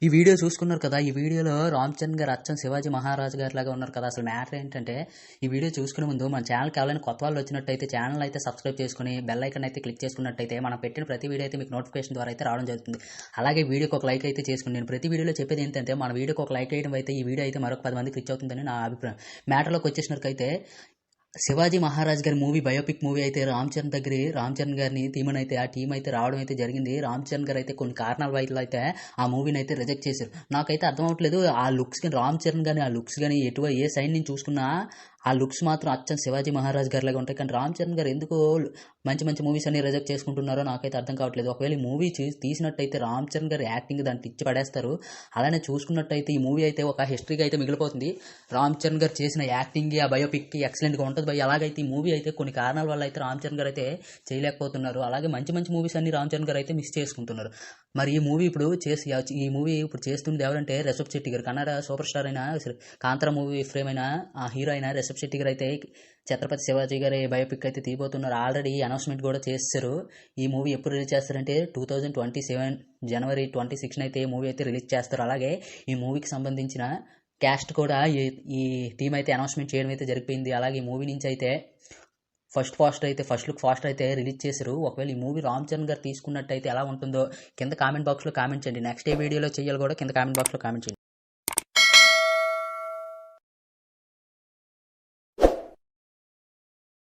ఈ వీడియో చూసుకున్నారు కదా, ఈ వీడియోలో రామ్ చరణ్ గారు అచ్చం శివాజీ మహారాజు గారి లాగా ఉన్నారు కదా. అసలు మ్యాటర్ ఏంటంటే, ఈ వీడియో చూసుకునే ముందు మన ఛానల్కి ఎవరైనా కొత్త వాళ్ళు వచ్చినట్టయితే ఛానల్ అయితే సబ్స్క్రైబ్ చేసుకుని బెల్ ఐకాన్ అయితే క్లిక్ చేసుకున్నట్టయితే మనం పెట్టిన ప్రతి వీడియో అయితే మీకు నోటిఫికేషన్ ద్వారా అయితే రావడం జరుగుతుంది. అలాగే వీడియోకి ఒక లైక్ అయితే చేసుకుని, నేను ప్రతి వీడియోలో చెప్పేది ఏంటంటే, మన వీడియోకి ఒక లైక్ వేయడం అయితే ఈ వీడియో అయితే మరొక 10 మందికి రీచ్ అవుతుందని నా అభిప్రాయం. మ్యాటర్లోకి వచ్చేసినట్టయితే, శివాజీ మహారాజ్ గారి మూవీ బయోపిక్ మూవీ అయితే రామ్ చరణ్ గారిని తీమని అయితే ఆ టీం అయితే రావడం అయితే జరిగింది. రామ్ చరణ్ గారు అయితే కొన్ని కారణాల వల్ల అయితే ఆ మూవీని అయితే రిజెక్ట్ చేశారు. నాకైతే అర్థం అవ్వట్లేదు, ఆ లుక్స్ కానీ రామ్ చరణ్ కానీ ఆ లుక్స్ కానీ ఏ సైడ్ నుంచి చూసుకున్నా ఆ లుక్స్ మాత్రం అచ్చం శివాజీ మహారాజ్ గారి లాగా ఉంటాయి. కానీ రామ్ చరణ్ గారు ఎందుకు మంచి మంచి మూవీస్ అన్ని రిజెక్ట్ చేసుకుంటున్నారో నాకైతే అర్థం కావట్లేదు. ఒకవేళ ఈ మూవీ తీసినట్టయితే రామ్ చరణ్ గారి యాక్టింగ్ దాన్ని ఇచ్చి పడేస్తారు. అలానే చూసుకున్నట్టయితే ఈ మూవీ అయితే ఒక హిస్టరీగా అయితే మిగిలిపోతుంది. రామ్ చరణ్ గారు చేసిన యాక్టింగ్ ఆ బయోపిక్కి ఎక్సలెంట్గా ఉంటుంది భయ్. అలాగైతే ఈ మూవీ అయితే కొన్ని కారణాల వల్ల అయితే రామ్ చరణ్ గారు అయితే చేయలేకపోతున్నారు. అలాగే మంచి మంచి మూవీస్ అన్ని రామ్ చరణ్ గారు అయితే మిస్ చేసుకుంటున్నారు. మరి ఈ మూవీ ఇప్పుడు చేస్తుంది ఎవరంటే రిషబ్ శెట్టి గారు. కన్నడ సూపర్ స్టార్ అయిన కాంతార మూవీ ఫ్రేమ్ అయిన ఆ హీరో అయిన రిషబ్ శెట్టి గారు అయితే ఛత్రపతి శివాజీ గారి బయోపిక్ అయితే తీయబోతున్నారు. ఆల్రెడీ అనౌన్స్మెంట్ కూడా చేశారు. ఈ మూవీ ఎప్పుడు రిలీజ్ చేస్తారంటే 2027 జనవరి 26 అయితే ఈ మూవీ అయితే రిలీజ్ చేస్తారు. అలాగే ఈ మూవీకి సంబంధించిన క్యాస్ట్ కూడా ఈ టీం అయితే అనౌన్స్మెంట్ చేయడం అయితే జరిగిపోయింది. అలాగే ఈ మూవీ నుంచి అయితే ఫస్ట్ లుక్ ఫాస్ట్ అయితే రిలీజ్ చేశారు. ఒకవేళ ఈ మూవీ రామ్ చరణ్ గారు తీసుకున్నట్టయితే ఎలా ఉంటుందో కింద కామెంట్ బాక్స్లో కామెంట్ చేయండి. నెక్స్ట్ ఏ వీడియోలో చేయాలి కూడా కింద కామెంట్ బాక్స్లో కామెంట్ చేయండి.